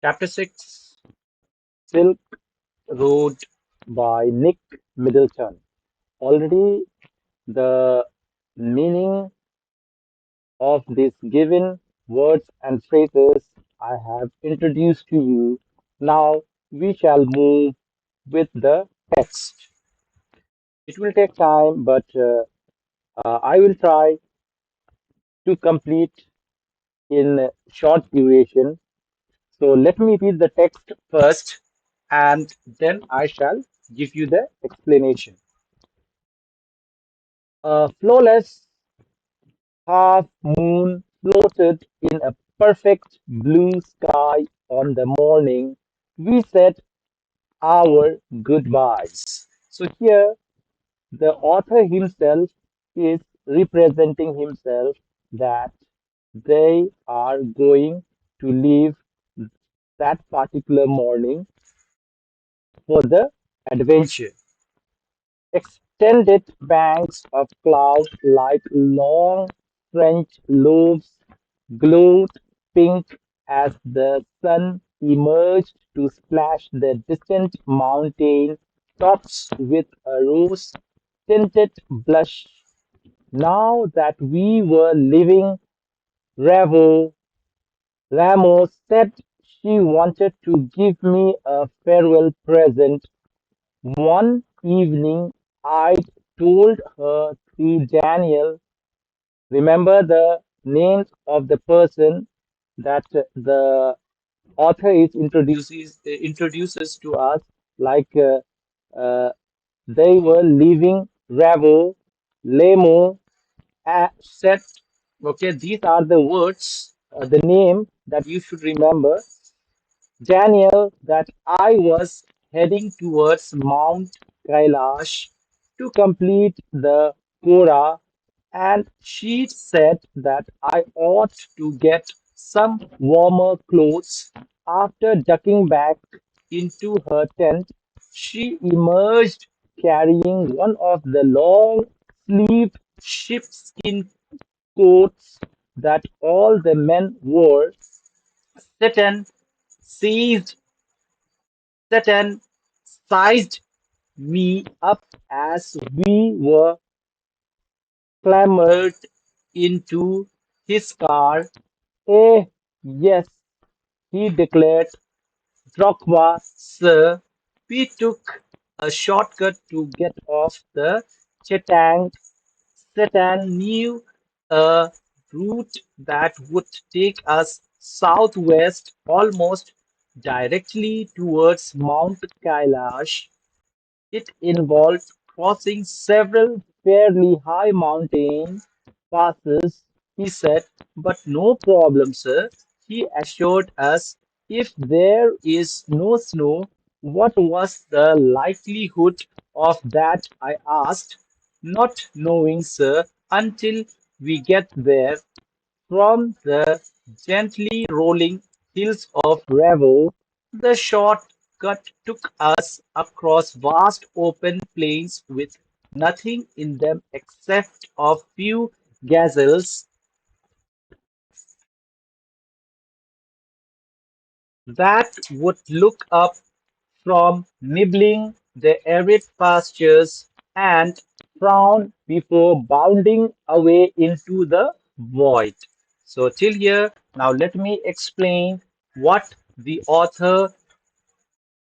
Chapter 6 Silk Road by Nick Middleton. Already the meaning of these given words and phrases I have introduced to you. Now we shall move with the text. It will take time, but I will try to complete in short duration. So let me read the text first and then I shall give you the explanation. A flawless half moon floated in a perfect blue sky on the morning we said our goodbyes. So here the author himself is representing himself that they are going to leave that particular morning for the adventure. Extended banks of cloud like long French loaves glowed pink as the sun emerged to splash the distant mountain tops with a rose-tinted blush. Now that we were leaving, Ramos said she wanted to give me a farewell present. One evening, I told her through Daniel, remember the names of the person that the author is introduces to us, like uh, they were leaving Ravo, Lemo, Set. Okay, these are the words, the name that you should remember. Daniel, that I was heading towards Mount Kailash to complete the Korah, and she said that I ought to get some warmer clothes. After ducking back into her tent, she emerged carrying one of the long sleeved sheepskin coats that all the men wore. Satan seized Satan sized me up as we were clambered into his car. Eh, yes, he declared, Drogba, sir. We took a shortcut to get off the Chetang. Satan knew a route that would take us southwest almost directly towards Mount Kailash. It involved crossing several fairly high mountain passes, he said, but no problem, sir. He assured us if there is no snow, what was the likelihood of that? I asked, not knowing, sir, until we get there. From the gently rolling hills of Ravo, the shortcut took us across vast open plains with nothing in them except a few gazelles that would look up from nibbling the arid pastures and frown before bounding away into the void. So, till here, now let me explain what the author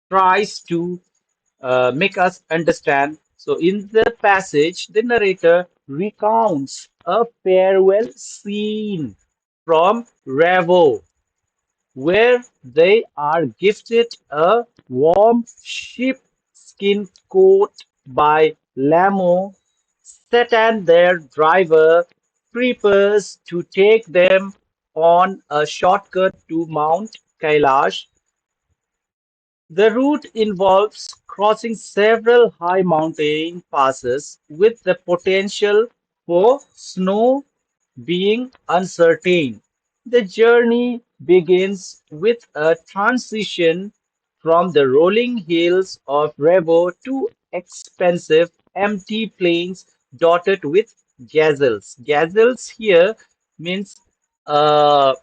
tries to make us understand. So, in the passage, the narrator recounts a farewell scene from Ravo where they are gifted a warm sheepskin coat by Lamo. Satan, their driver, prepares to take them on a shortcut to Mount Kailash. The route involves crossing several high mountain passes with the potential for snow being uncertain. The journey begins with a transition from the rolling hills of Revo to expensive empty plains dotted with gazelles. Gazelles here means uh,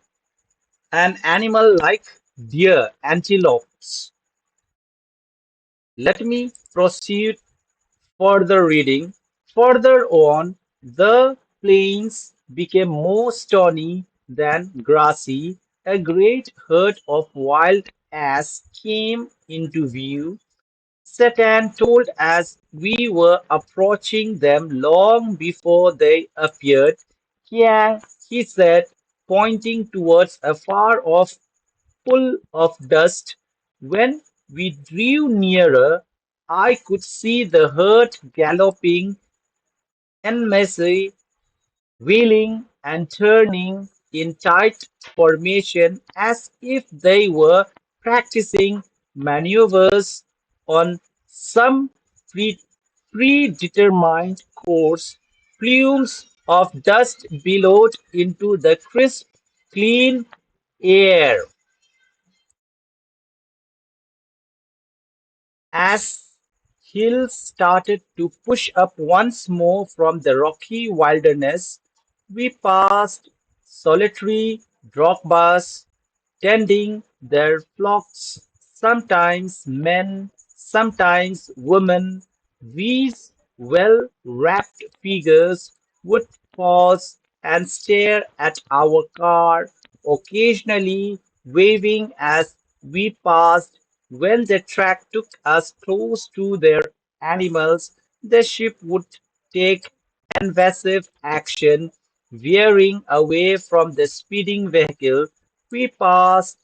an animal like deer, antelopes. Let me proceed further reading. Further on, the plains became more stony than grassy. A great herd of wild ass came into view. Satan told us we were approaching them long before they appeared. Kiang, he said, pointing towards a far-off pool of dust. When we drew nearer, I could see the herd galloping en masse, wheeling and turning in tight formation as if they were practicing maneuvers on some pre- predetermined course. Plumes of dust billowed into the crisp, clean air. As hills started to push up once more from the rocky wilderness, we passed solitary drogbas tending their flocks, sometimes men, sometimes women. These well-wrapped figures would pause and stare at our car, occasionally waving as we passed. When the track took us close to their animals, the ship would take invasive action, veering away from the speeding vehicle. We passed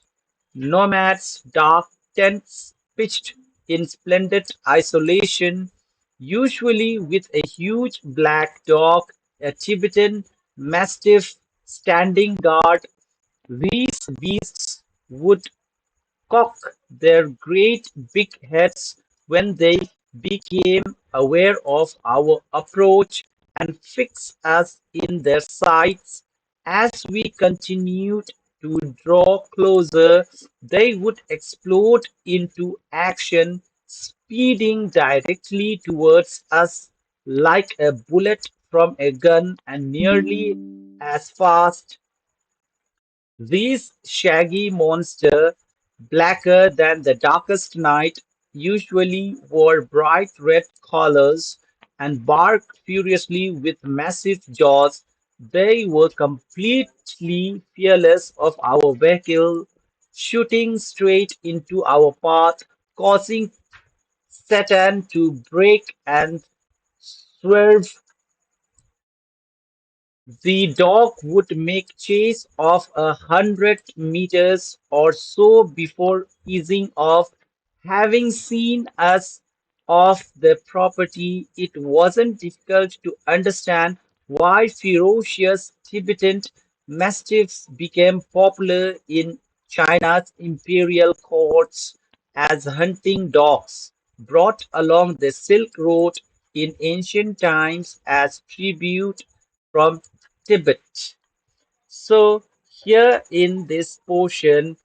nomads, dark tents pitched in splendid isolation, usually with a huge black dog, a Tibetan mastiff standing guard. These beasts would cock their great big heads when they became aware of our approach and fix us in their sights. As we continued to draw closer, they would explode into action, speeding directly towards us like a bullet from a gun and nearly as fast. These shaggy monsters, blacker than the darkest night, usually wore bright red collars and barked furiously with massive jaws. They were completely fearless of our vehicle, shooting straight into our path, causing Satan to brake and swerve. The dog would make chase of 100 meters or so before easing off. Having seen us off the property, it wasn't difficult to understand why ferocious Tibetan mastiffs became popular in China's imperial courts as hunting dogs, brought along the Silk Road in ancient times as tribute from Tibet. So, here in this portion,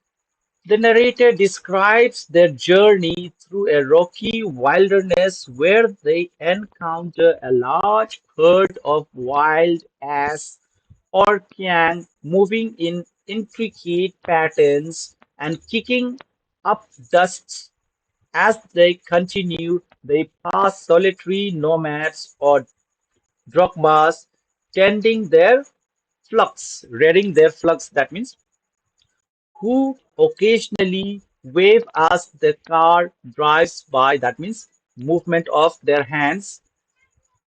the narrator describes their journey through a rocky wilderness where they encounter a large herd of wild ass or kyang moving in intricate patterns and kicking up dust. As they continue, they pass solitary nomads or drogbas tending their reading their flux, that means who occasionally wave as the car drives by, that means movement of their hands.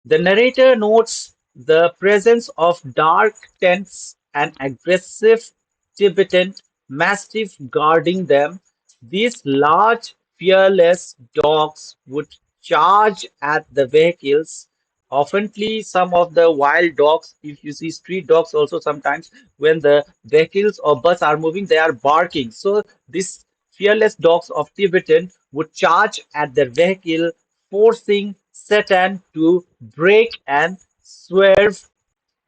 The narrator notes the presence of dark tents and aggressive Tibetan mastiff guarding them. These large, fearless dogs would charge at the vehicles. Oftenly, some of the wild dogs, if you see street dogs also sometimes, when the vehicles or bus are moving, they are barking. So these fearless dogs of Tibetan would charge at their vehicle, forcing Satan to break and swerve.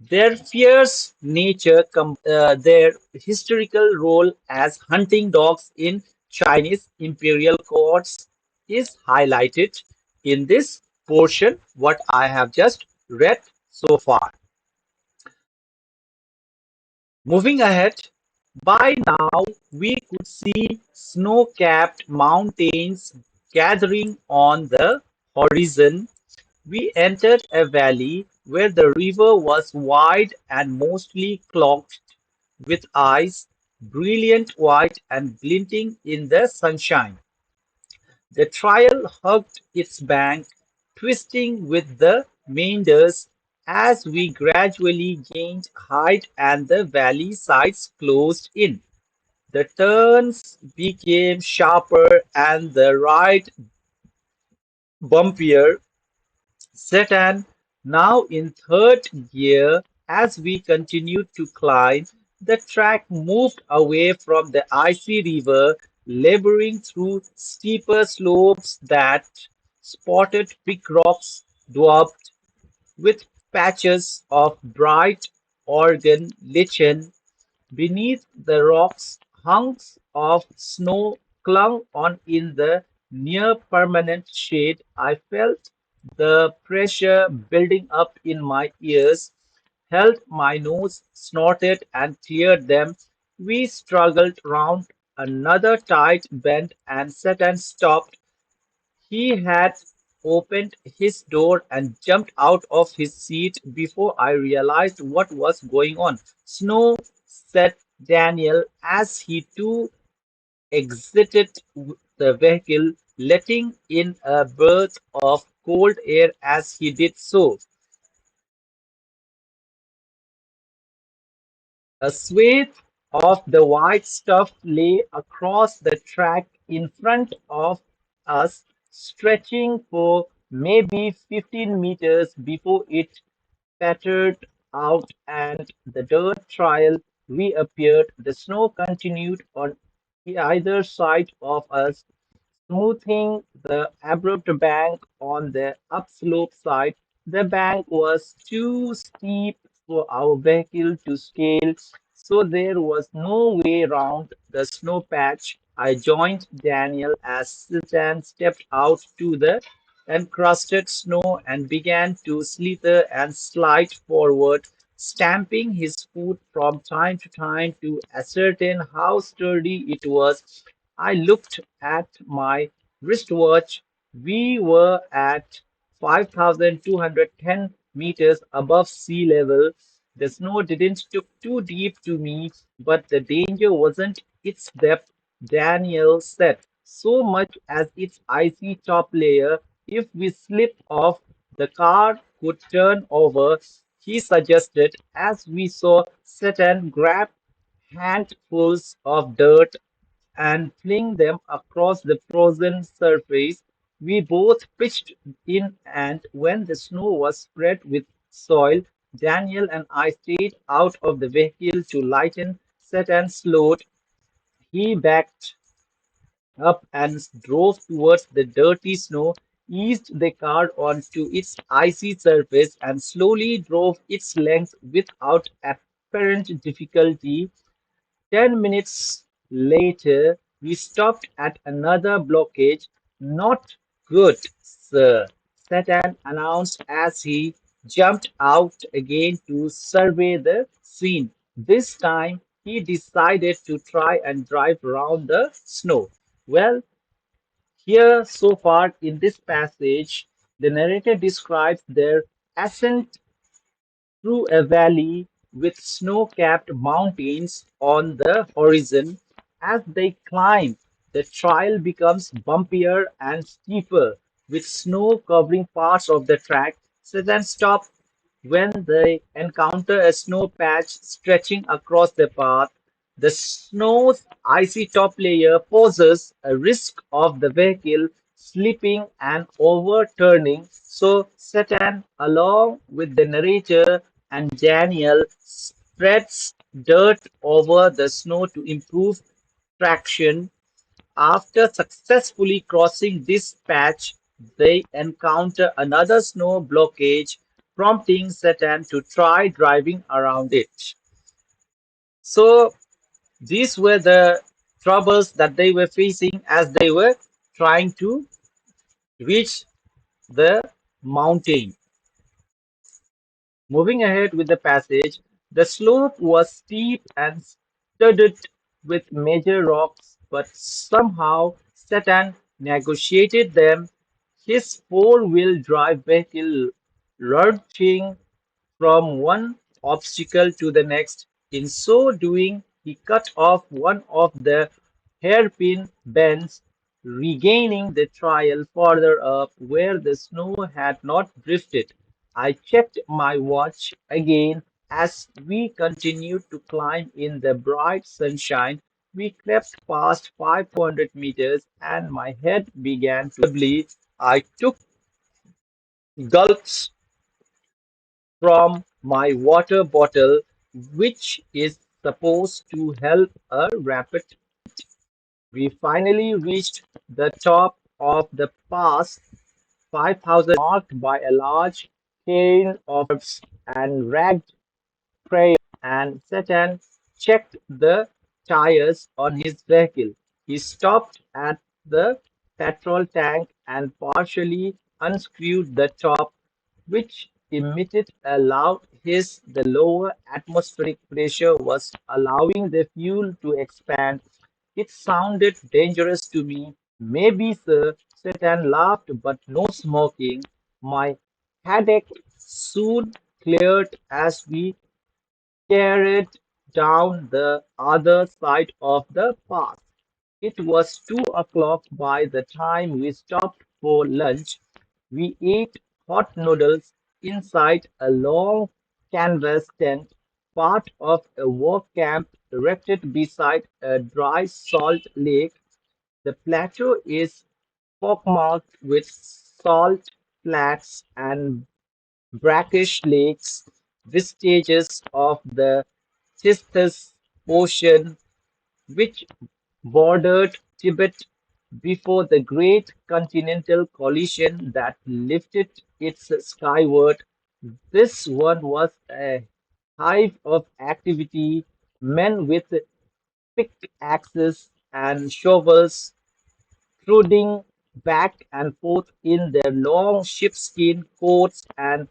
Their fierce nature, their historical role as hunting dogs in Chinese imperial courts is highlighted in this portion, what I have just read so far. Moving ahead, By now, we could see snow-capped mountains gathering on the horizon. We entered a valley where the river was wide and mostly clogged with ice, brilliant white and glinting in the sunshine. The trail hugged its bank, twisting with the meanders as we gradually gained height and the valley sides closed in. The turns became sharper and the ride bumpier. Satan, now in third gear, as we continued to climb, the track moved away from the icy river, laboring through steeper slopes that spotted big rocks dwarfed with patches of bright organ lichen. Beneath the rocks, hunks of snow clung on in the near-permanent shade. I felt the pressure building up in my ears, held my nose, snorted, and cleared them. We struggled round another tight bend and sat and stopped. He had opened his door and jumped out of his seat before I realized what was going on. "Snow," said Daniel as he too exited the vehicle, letting in a breath of cold air as he did so. A swathe of the white stuff lay across the track in front of us, stretching for maybe 15 meters before it pattered out and the dirt trail reappeared. The snow continued on either side of us, smoothing the abrupt bank on the upslope side. The bank was too steep for our vehicle to scale, so there was no way round the snow patch. I joined Daniel as Stan stepped out to the encrusted snow and began to slither and slide forward, stamping his foot from time to time to ascertain how sturdy it was. I looked at my wristwatch. We were at 5,210 meters above sea level. The snow didn't look too deep to me, but the danger wasn't its depth, Daniel said, so much as its icy top layer. If we slipped off, the car could turn over, he suggested, as we saw Satan grab handfuls of dirt and fling them across the frozen surface. We both pitched in, and when the snow was spread with soil, Daniel and I stayed out of the vehicle to lighten. Satan slowed. He backed up and drove towards the dirty snow, eased the car onto its icy surface, and slowly drove its length without apparent difficulty. 10 minutes later, we stopped at another blockage. "Not good, sir," Satan announced as he jumped out again to survey the scene. This time, he decided to try and drive around the snow. Well, here so far in this passage, the narrator describes their ascent through a valley with snow-capped mountains on the horizon. As they climb, the trail becomes bumpier and steeper, with snow covering parts of the track. Sedan stop when they encounter a snow patch stretching across the path. The snow's icy top layer poses a risk of the vehicle slipping and overturning, so Satan, along with the narrator and Daniel, spreads dirt over the snow to improve traction. After successfully crossing this patch, they encounter another snow blockage, prompting Satan to try driving around it. So these were the troubles that they were facing as they were trying to reach the mountain. Moving ahead with the passage, the slope was steep and studded with major rocks, but somehow Satan negotiated them, his four-wheel drive vehicle lurching from one obstacle to the next. In so doing, he cut off one of the hairpin bends, regaining the trail further up where the snow had not drifted. I checked my watch again as we continued to climb in the bright sunshine. We crept past 500 meters and my head began to bleed. I took gulps from my water bottle, which is supposed to help a rapid. We finally reached the top of the pass, 5,000 marked by a large chain of and ragged prayer, and Satan checked the tires on his vehicle. He stopped at the petrol tank and partially unscrewed the top, which emitted a loud hiss. The lower atmospheric pressure was allowing the fuel to expand. It sounded dangerous to me. Maybe, sir, Satan laughed, but no smoking. My headache soon cleared as we carried down the other side of the path. It was 2 o'clock by the time we stopped for lunch. We ate hot noodles inside a long canvas tent, part of a work camp erected beside a dry salt lake. The plateau is pockmarked with salt flats and brackish lakes, vestiges of the Tistus Ocean, which bordered Tibet before the great continental collision that lifted it skyward. This one was a hive of activity, men with pickaxes and shovels trudging back and forth in their long sheepskin coats and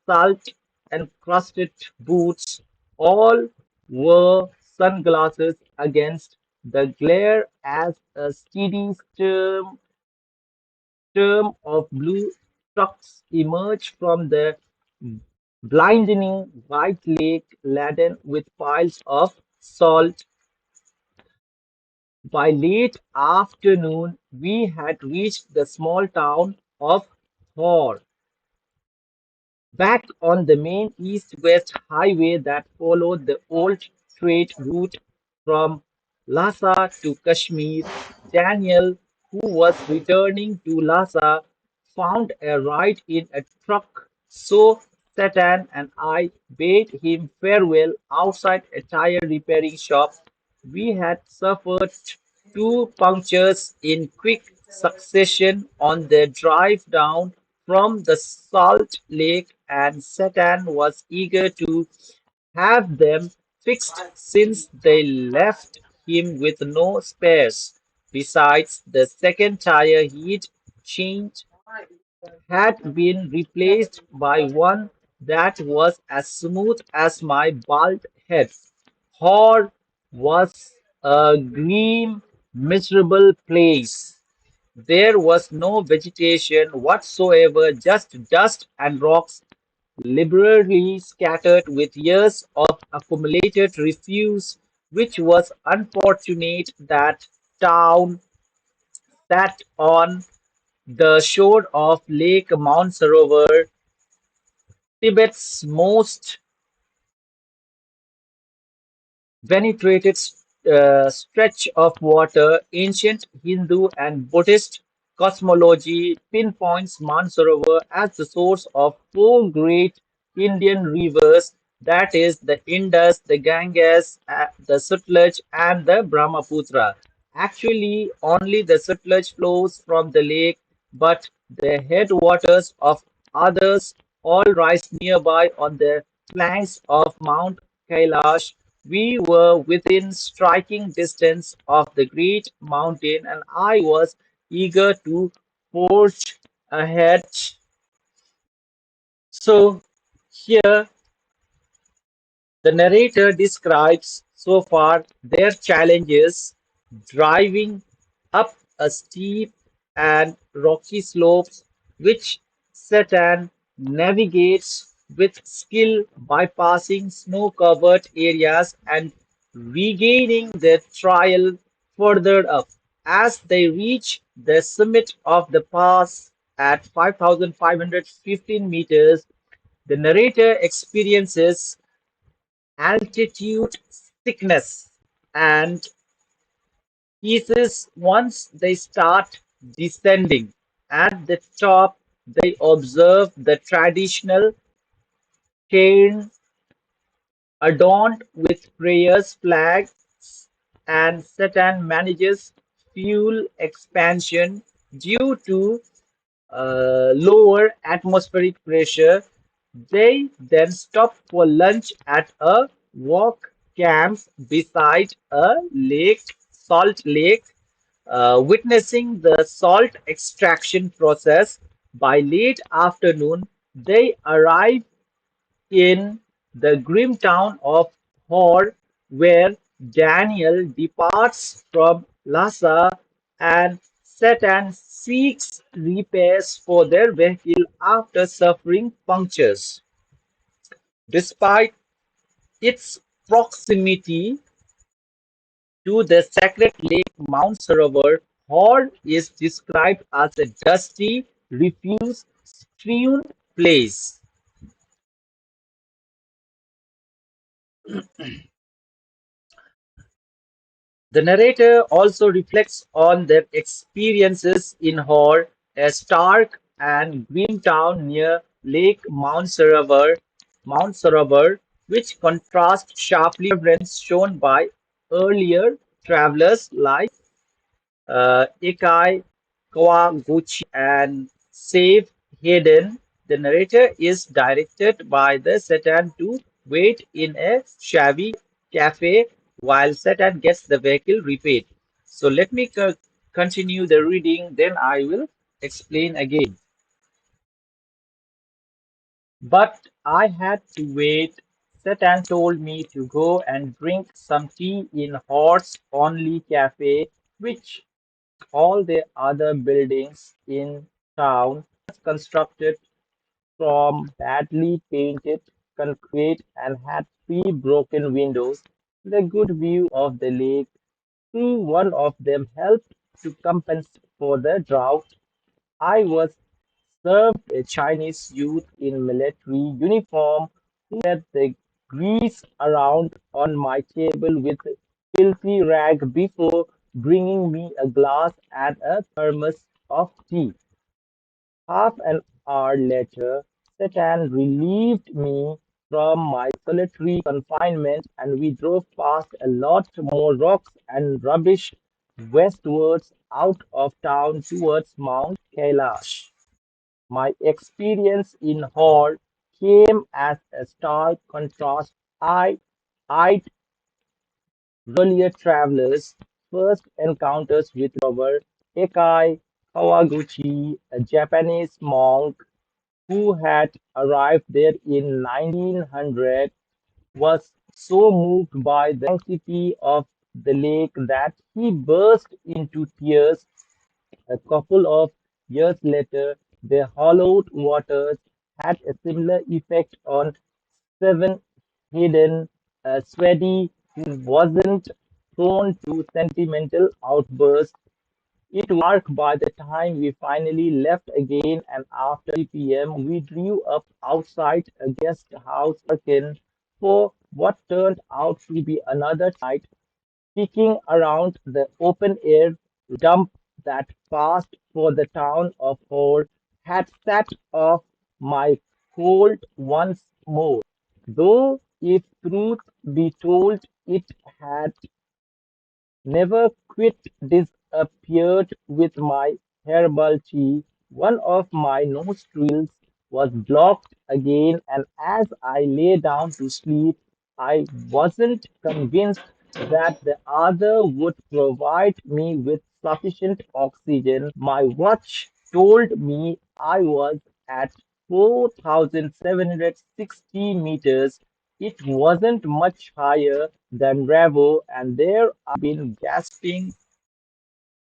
salt-encrusted boots. All wore sunglasses against the glare as a steady stream of blue trucks emerged from the blinding white lake laden with piles of salt. By late afternoon, we had reached the small town of Thor, back on the main east-west highway that followed the old trade route from Lhasa to Kashmir. Daniel, who was returning to Lhasa, found a ride in a truck, so Satan and I bade him farewell outside a tire repairing shop. We had suffered two punctures in quick succession on the drive down from the Salt Lake, and Satan was eager to have them fixed since they left him with no spares. Besides, the second tire he'd changed had been replaced by one that was as smooth as my bald head. Hor was a grim, miserable place. There was no vegetation whatsoever, just dust and rocks liberally scattered with years of accumulated refuse, which was unfortunate that town sat on the shore of Lake Mansarovar, Tibet's most venerated stretch of water. Ancient Hindu and Buddhist cosmology pinpoints Mansarovar as the source of four great Indian rivers, that is, the Indus, the Ganges, the Sutlej, and the Brahmaputra. Actually, only the Sutlej flows from the lake, but the headwaters of others all rise nearby on the flanks of Mount Kailash. We were within striking distance of the great mountain, and I was eager to forge ahead. So, here the narrator describes so far, their challenges driving up a steep and rocky slopes, which Satan navigates with skill, bypassing snow-covered areas and regaining their trail further up. As they reach the summit of the pass at 5,515 meters, the narrator experiences altitude sickness and pieces once they start descending. At the top, they observe the traditional cairn adorned with prayers flags, and Satan manages fuel expansion due to lower atmospheric pressure. They then stop for lunch at a walk camp beside a lake, salt lake, witnessing the salt extraction process. By late afternoon, they arrive in the grim town of Hor, where Daniel departs from Lhasa and Satan seeks repairs for their vehicle after suffering punctures. Despite its proximity to the sacred lake Mount Sarovar, Hor is described as a dusty, refuse-strewn place. The narrator also reflects on their experiences in Hor, a stark and grim town near Lake Mount Sarovar, which contrasts sharply with the reverence shown by earlier travelers like Ikai, Kawaguchi, and Save Hayden. The narrator is directed by the Satan to wait in a shabby cafe while Satan gets the vehicle repaired. So let me continue the reading, then I will explain again. But I had to wait. Satan told me to go and drink some tea in Horse Only Cafe, which all the other buildings in town was constructed from badly painted concrete and had three broken windows. The good view of the lake through one of them helped to compensate for the drought. I was served a Chinese youth in military uniform who spread the grease around on my table with a filthy rag before bringing me a glass and a thermos of tea. Half an hour later, Satan relieved me from my solitary confinement, and we drove past a lot more rocks and rubbish westwards out of town towards Mount Kailash. My experience in Hall came as a stark contrast. Eyed earlier travelers' first encounters with Robert Ekai Kawaguchi, a Japanese monk who had arrived there in 1900, was so moved by the sanctity of the lake that he burst into tears. A couple of years later, the hollowed waters had a similar effect on Seven Hidden, a Swede who wasn't prone to sentimental outbursts. It was dark by the time we finally left again, and after 3 p.m., we drew up outside a guest house darkened for what turned out to be another night. Peeking around the open-air dump that passed for the town of Hore had set off my cold once more. Though, if truth be told, it had never quite disappeared with my herbal tea. One of my nostrils was blocked again, and as I lay down to sleep, I wasn't convinced that the other would provide me with sufficient oxygen. My watch told me I was at 4,760 meters. It wasn't much higher than Bravo, and there I'd been gasping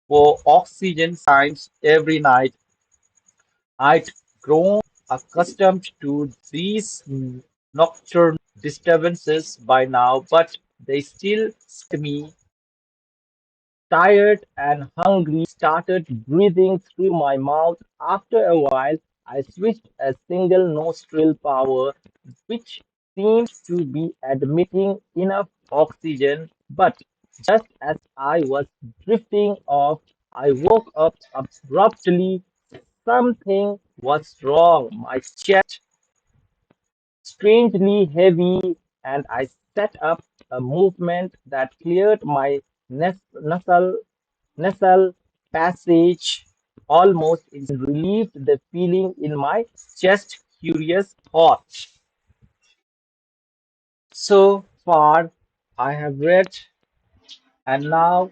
for oxygen signs every night. I'd grown accustomed to these nocturnal disturbances by now, but they still scared me. Tired and hungry, started breathing through my mouth. After a while, I switched a single nostril power, which seemed to be admitting enough oxygen. But just as I was drifting off, I woke up abruptly. Something was wrong. My chest strangely heavy, and I set up a movement that cleared my nasal passage almost instantly, relieved the feeling in my chest. Curious thought. So far, I have read. And now,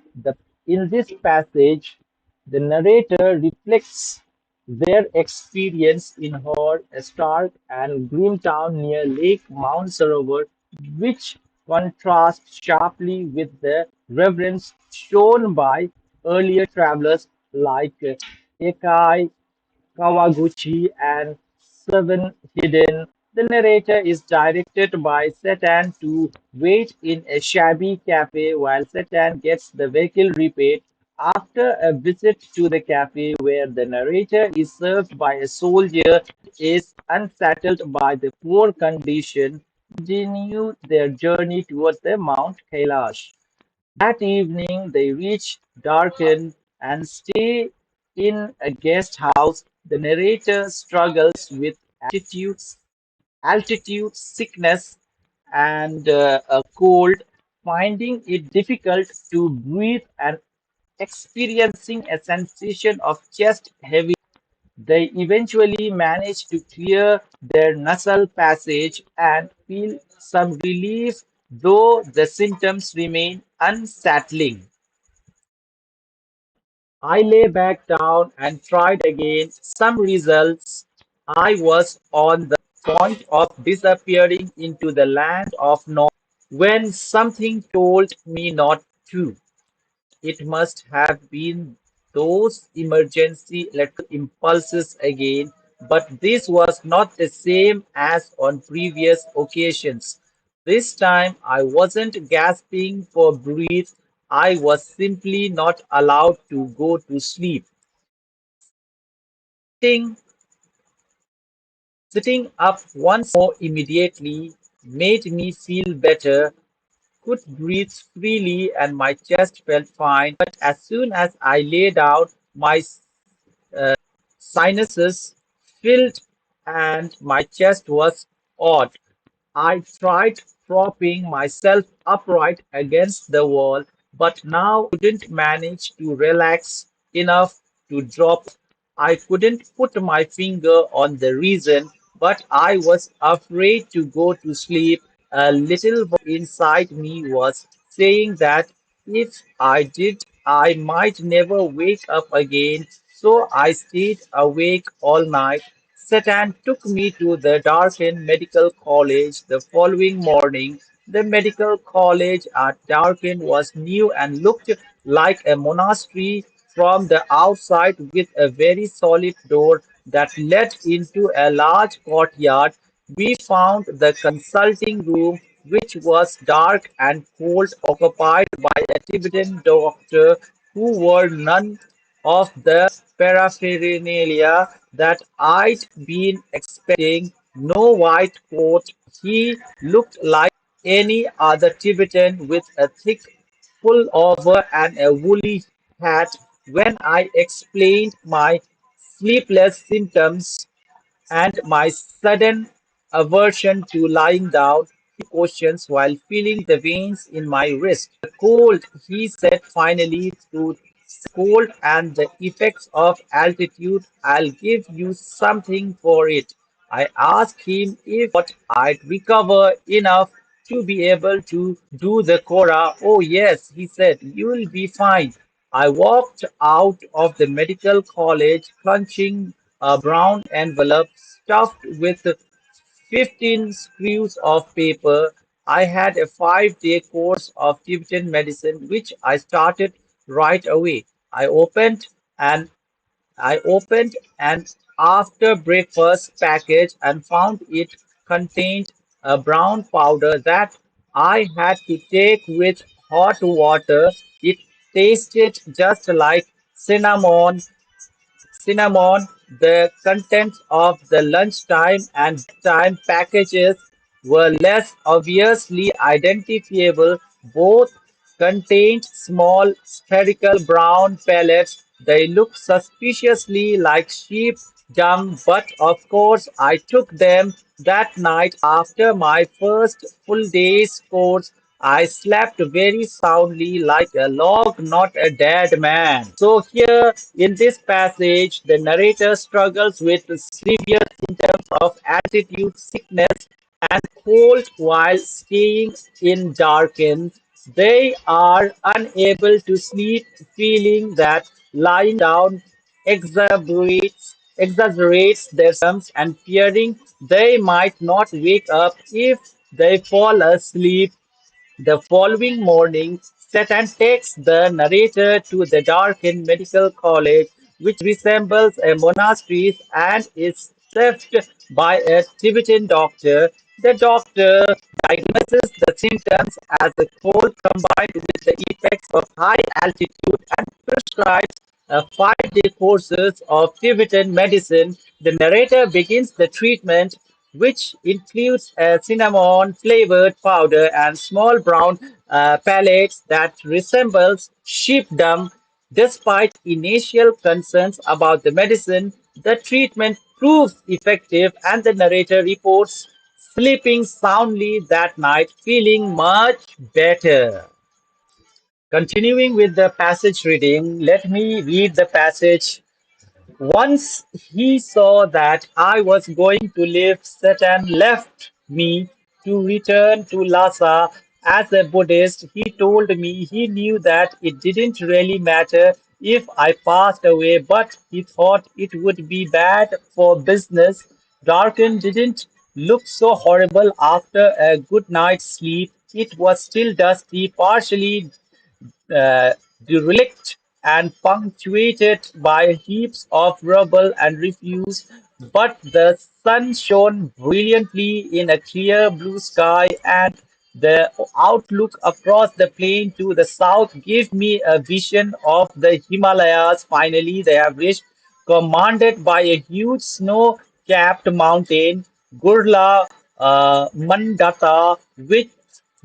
in this passage, the narrator reflects their experience in her stark and grim town near Lake Mount Sarovar, which contrasts sharply with the reverence shown by earlier travelers like Ekai Kawaguchi and Seven Hidden. The narrator is directed by Satan to wait in a shabby cafe while Satan gets the vehicle repaired. After a visit to the cafe where the narrator is served by a soldier is unsettled by the poor condition, continue their journey towards the Mount Kailash. That evening they reach Darken and stay in a guest house. The narrator struggles with altitude sickness and a cold, finding it difficult to breathe and experiencing a sensation of chest heavy. They eventually manage to clear their nasal passage and feel some relief, though the symptoms remain unsettling. I lay back down and tried again. Some results. I was on the point of disappearing into the land of no when something told me not to. It must have been those emergency electrical impulses again, but this was not the same as on previous occasions. This time I wasn't gasping for breath, I was simply not allowed to go to sleep. Sitting, sitting up once more immediately made me feel better, could breathe freely, and my chest felt fine. But as soon as I lay down, my sinuses filled and my chest was odd. I tried propping myself upright against the wall, but now couldn't manage to relax enough to drop. I couldn't put my finger on the reason, but I was afraid to go to sleep. A little voice inside me was saying that if I did, I might never wake up again. So I stayed awake all night. Satan took me to the Darken Medical College the following morning. The medical college at Darken was new and looked like a monastery from the outside with a very solid door that led into a large courtyard. We found the consulting room, which was dark and cold, occupied by a Tibetan doctor who wore none of the paraphernalia that I'd been expecting. No white coat. He looked like any other Tibetan with a thick pullover and a woolly hat. When I explained my sleepless symptoms and my sudden aversion to lying down, he questions while feeling the veins in my wrist. The cold, he said finally, through cold and the effects of altitude, I'll give you something for it. I asked him if what I'd recover enough to be able to do the Kora. Oh, yes, he said, you'll be fine. I walked out of the medical college clutching a brown envelope stuffed with 15 screws of paper. I had a 5-day course of Tibetan medicine, which I started right away. I opened and I opened an after breakfast package and found it contained a brown powder that I had to take with hot water. It tasted just like cinnamon. The contents of the lunchtime and bedtime packages were less obviously identifiable. Both contained small spherical brown pellets. They looked suspiciously like sheep dung, but of course I took them that night after my first full day's course. I slept very soundly like a log, not a dead man. So, here in this passage, the narrator struggles with severe symptoms of altitude sickness and cold while staying in darken. They are unable to sleep, feeling that lying down exaggerates their symptoms and fearing they might not wake up if they fall asleep. The following morning, Satan takes the narrator to the darkened medical college, which resembles a monastery and is staffed by a Tibetan doctor. The doctor diagnoses the symptoms as a cold combined with the effects of high altitude and prescribes a 5-day courses of Tibetan medicine. The narrator begins the treatment, which includes a cinnamon flavored powder and small brown pellets that resembles sheep dung. Despite initial concerns about the medicine, the treatment proves effective and the narrator reports sleeping soundly that night, feeling much better. Continuing with the passage reading, let me read the passage. Once he saw that I was going to live, Satan left me to return to Lhasa as a Buddhist. He told me he knew that it didn't really matter if I passed away, but he thought it would be bad for business. Darken didn't look so horrible after a good night's sleep. It was still dusty, partially uh, derelict and punctuated by heaps of rubble and refuse, but the sun shone brilliantly in a clear blue sky, and the outlook across the plain to the south gave me a vision of the Himalayas. Finally, they have reached, commanded by a huge snow-capped mountain, Gurla Mandata, with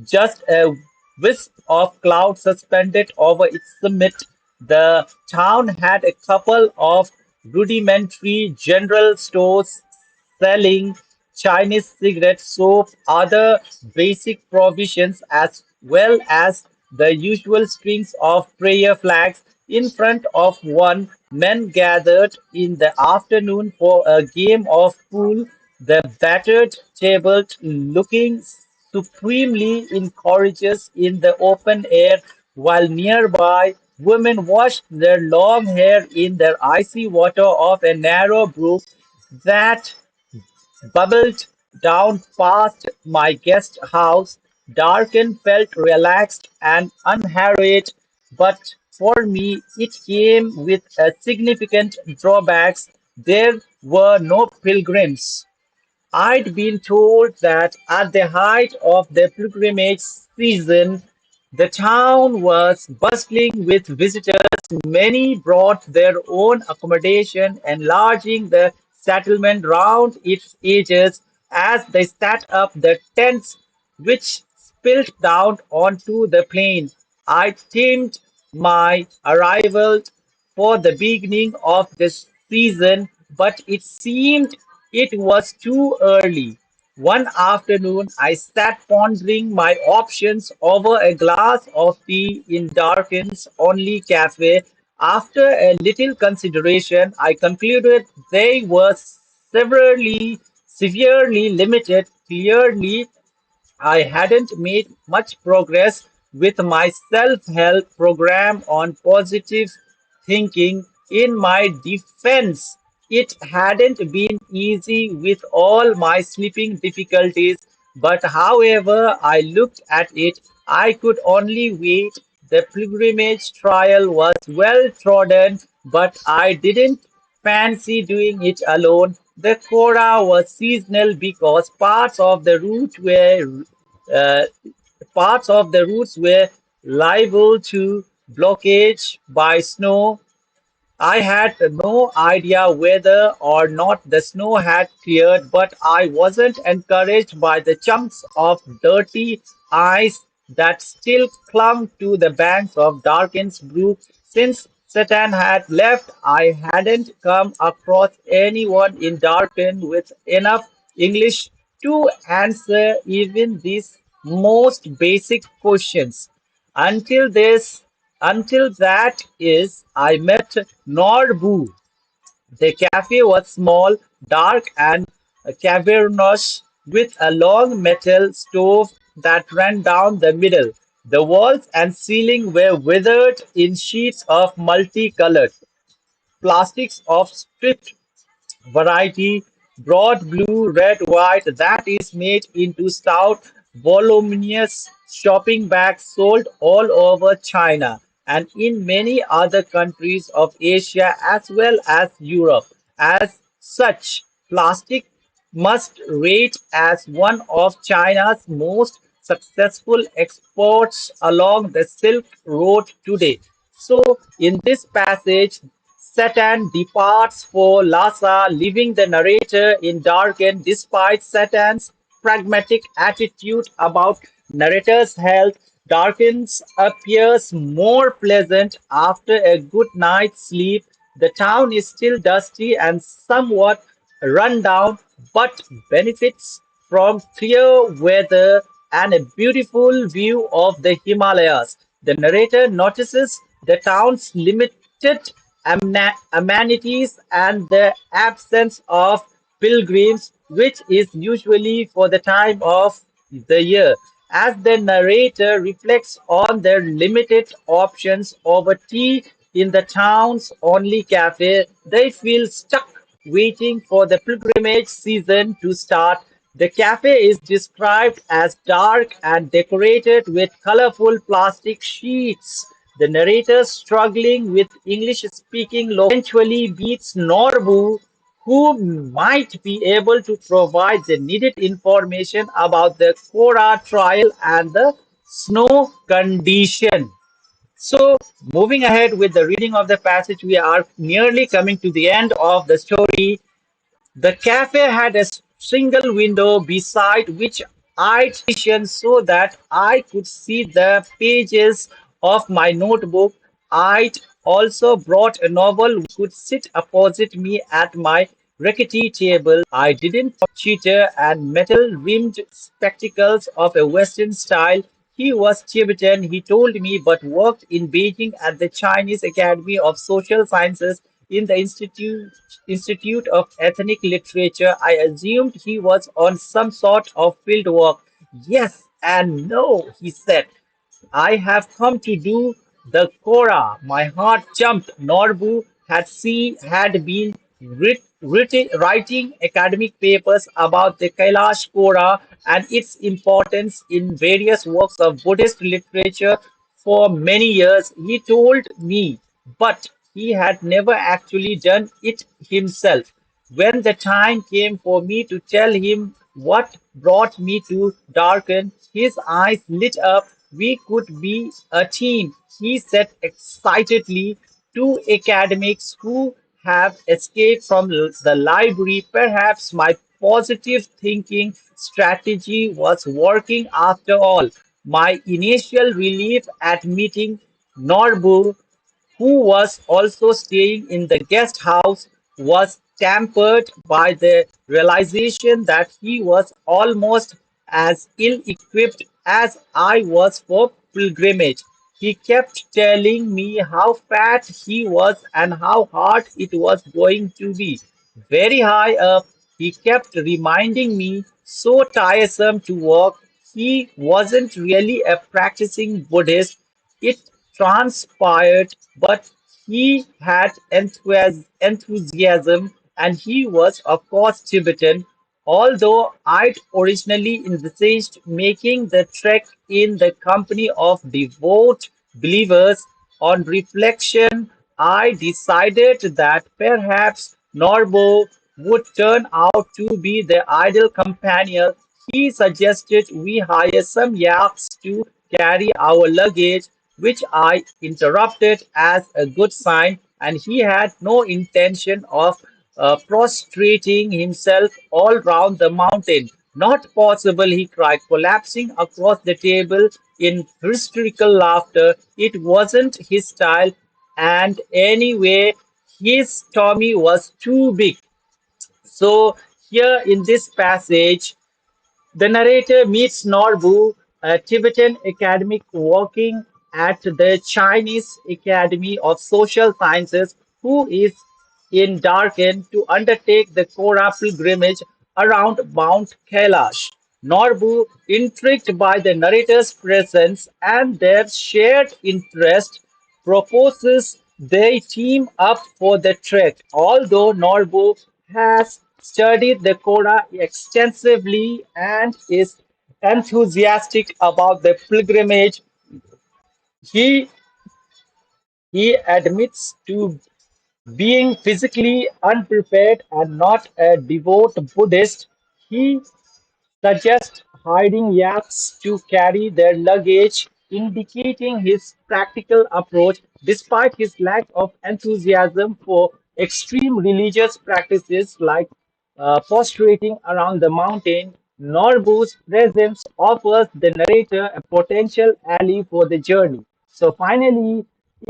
just a wisp of cloud suspended over its summit. The town had a couple of rudimentary general stores selling Chinese cigarette soap, other basic provisions, as well as the usual strings of prayer flags. In front of one, men gathered in the afternoon for a game of pool, the battered table looking supremely encourages in the open air, while nearby women washed their long hair in the icy water of a narrow brook that bubbled down past my guest house. Darken felt relaxed and unhurried, but for me it came with a significant drawbacks. There were no pilgrims. I'd been told that at the height of the pilgrimage season, the town was bustling with visitors. Many brought their own accommodation, enlarging the settlement round its edges as they set up the tents which spilled down onto the plain. I timed my arrival for the beginning of the season, but it seemed it was too early. One afternoon, I sat pondering my options over a glass of tea in Darkin's only cafe. After a little consideration, I concluded they were severely limited. Clearly, I hadn't made much progress with my self-help program on positive thinking. In my defense, It hadn't been easy with all my sleeping difficulties, but however I looked at it, I could only wait. The pilgrimage trail was well trodden, but I didn't fancy doing it alone. The Kora was seasonal because uh, parts of the routes were liable to blockage by snow. I had no idea whether or not the snow had cleared, but I wasn't encouraged by the chunks of dirty ice that still clung to the banks of Darkin's Brook. Since Satan had left, I hadn't come across anyone in Darkin with enough English to answer even these most basic questions. Until this, until that is, I met Norbu. The cafe was small, dark, and cavernous, with a long metal stove that ran down the middle. The walls and ceiling were weathered in sheets of multicolored plastics of stripped variety, broad blue, red, white, that is made into stout, voluminous shopping bags sold all over China and in many other countries of Asia as well as Europe. As such, plastic must rate as one of China's most successful exports along the Silk Road today. So, in this passage, Satan departs for Lhasa, leaving the narrator in darken. Despite Satan's pragmatic attitude about narrator's health, Darkins appears more pleasant after a good night's sleep. The town is still dusty and somewhat run down, but benefits from clear weather and a beautiful view of the Himalayas. The narrator notices the town's limited amenities and the absence of pilgrims, which is usually for the time of the year. As the narrator reflects on their limited options over tea in the town's only cafe, they feel stuck waiting for the pilgrimage season to start. The cafe is described as dark and decorated with colorful plastic sheets. The narrator, struggling with English speaking eventually beats Norbu, who might be able to provide the needed information about the Kora trial and the snow condition. So, moving ahead with the reading of the passage, we are nearly coming to the end of the story. The cafe had a single window beside which I'd position so that I could see the pages of my notebook. I'd also brought a novel which could sit opposite me at my rickety table. I didn't cheater and metal-rimmed spectacles of a Western style. He was Tibetan, he told me, but worked in Beijing at the Chinese Academy of Social Sciences in the Institute of Ethnic Literature. I assumed he was on some sort of field work. Yes and no, he said. I have come to do the Kora. My heart jumped. Norbu had been writing academic papers about the Kailash Kora and its importance in various works of Buddhist literature for many years. He told me, but he had never actually done it himself. When the time came for me to tell him what brought me to Darken, his eyes lit up. We could be a team, he said excitedly. Two academics who have escaped from the library. Perhaps my positive thinking strategy was working after all. My initial relief at meeting Norbu, who was also staying in the guest house, was tempered by the realization that he was almost as ill equipped as I was for pilgrimage. He kept telling me how fat he was and how hard it was going to be. Very high up, he kept reminding me, so tiresome to walk. He wasn't really a practicing Buddhist, it transpired, but he had enthusiasm and he was, of course, Tibetan. Although I'd originally envisaged making the trek in the company of devout believers, on reflection, I decided that perhaps Norbo would turn out to be the ideal companion. He suggested we hire some yaks to carry our luggage, which I interrupted as a good sign, and he had no intention of prostrating himself all round the mountain. Not possible, he cried, collapsing across the table in hysterical laughter. It wasn't his style, and anyway, his Tommy was too big. So, here in this passage, the narrator meets Norbu, a Tibetan academic working at the Chinese Academy of Social Sciences, who is in Darken to undertake the Kora pilgrimage around Mount Kailash. Norbu, intrigued by the narrator's presence and their shared interest, proposes they team up for the trek. Although Norbu has studied the Quran extensively and is enthusiastic about the pilgrimage, he he admits to being physically unprepared and not a devout Buddhist. He suggests hiring yaks to carry their luggage, indicating his practical approach despite his lack of enthusiasm for extreme religious practices like prostrating around the mountain. Norbu's presence offers the narrator a potential ally for the journey. So, finally,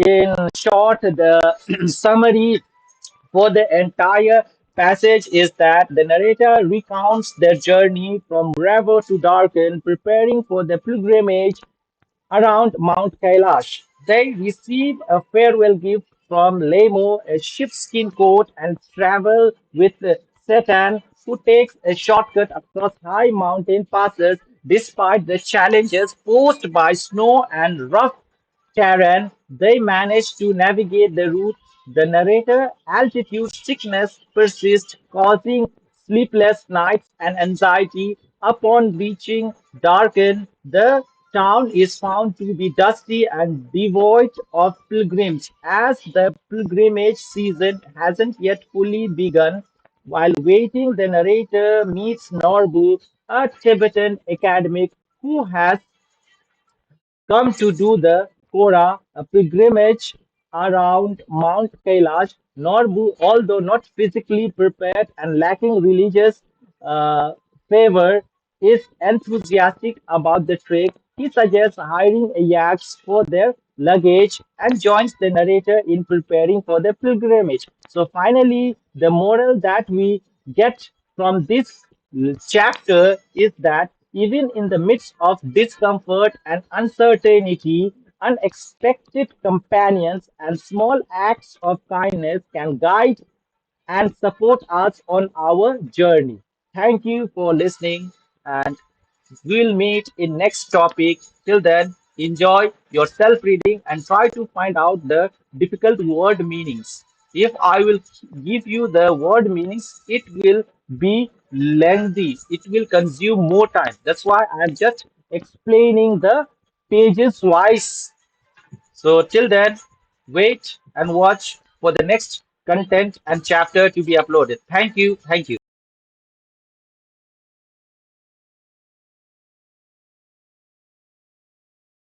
in short, the summary for the entire passage is that the narrator recounts their journey from Ravo to Darken, preparing for the pilgrimage around Mount Kailash. They receive a farewell gift from Lemo, a sheepskin coat, and travel with Satan, who takes a shortcut across high mountain passes despite the challenges posed by snow and rough terrain. They manage to navigate the route. The narrator altitude sickness persists, causing sleepless nights and anxiety. Upon reaching Darken, the town is found to be dusty and devoid of pilgrims, as the pilgrimage season hasn't yet fully begun. While waiting, the narrator meets Norbu, a Tibetan academic who has come to do the Kora, a pilgrimage around Mount Kailash. Norbu, although not physically prepared and lacking religious uh, favor, is enthusiastic about the trek. He suggests hiring yaks for their luggage and joins the narrator in preparing for the pilgrimage. So, finally, the moral that we get from this chapter is that even in the midst of discomfort and uncertainty, unexpected companions and small acts of kindness can guide and support us on our journey. Thank you for listening, and we'll meet in next topic. Till then, enjoy your self-reading and try to find out the difficult word meanings. If I will give you the word meanings, it will be lengthy. It will consume more time. That's why I'm just explaining the pages wise. So till then, wait and watch for the next content and chapter to be uploaded. Thank you. Thank you.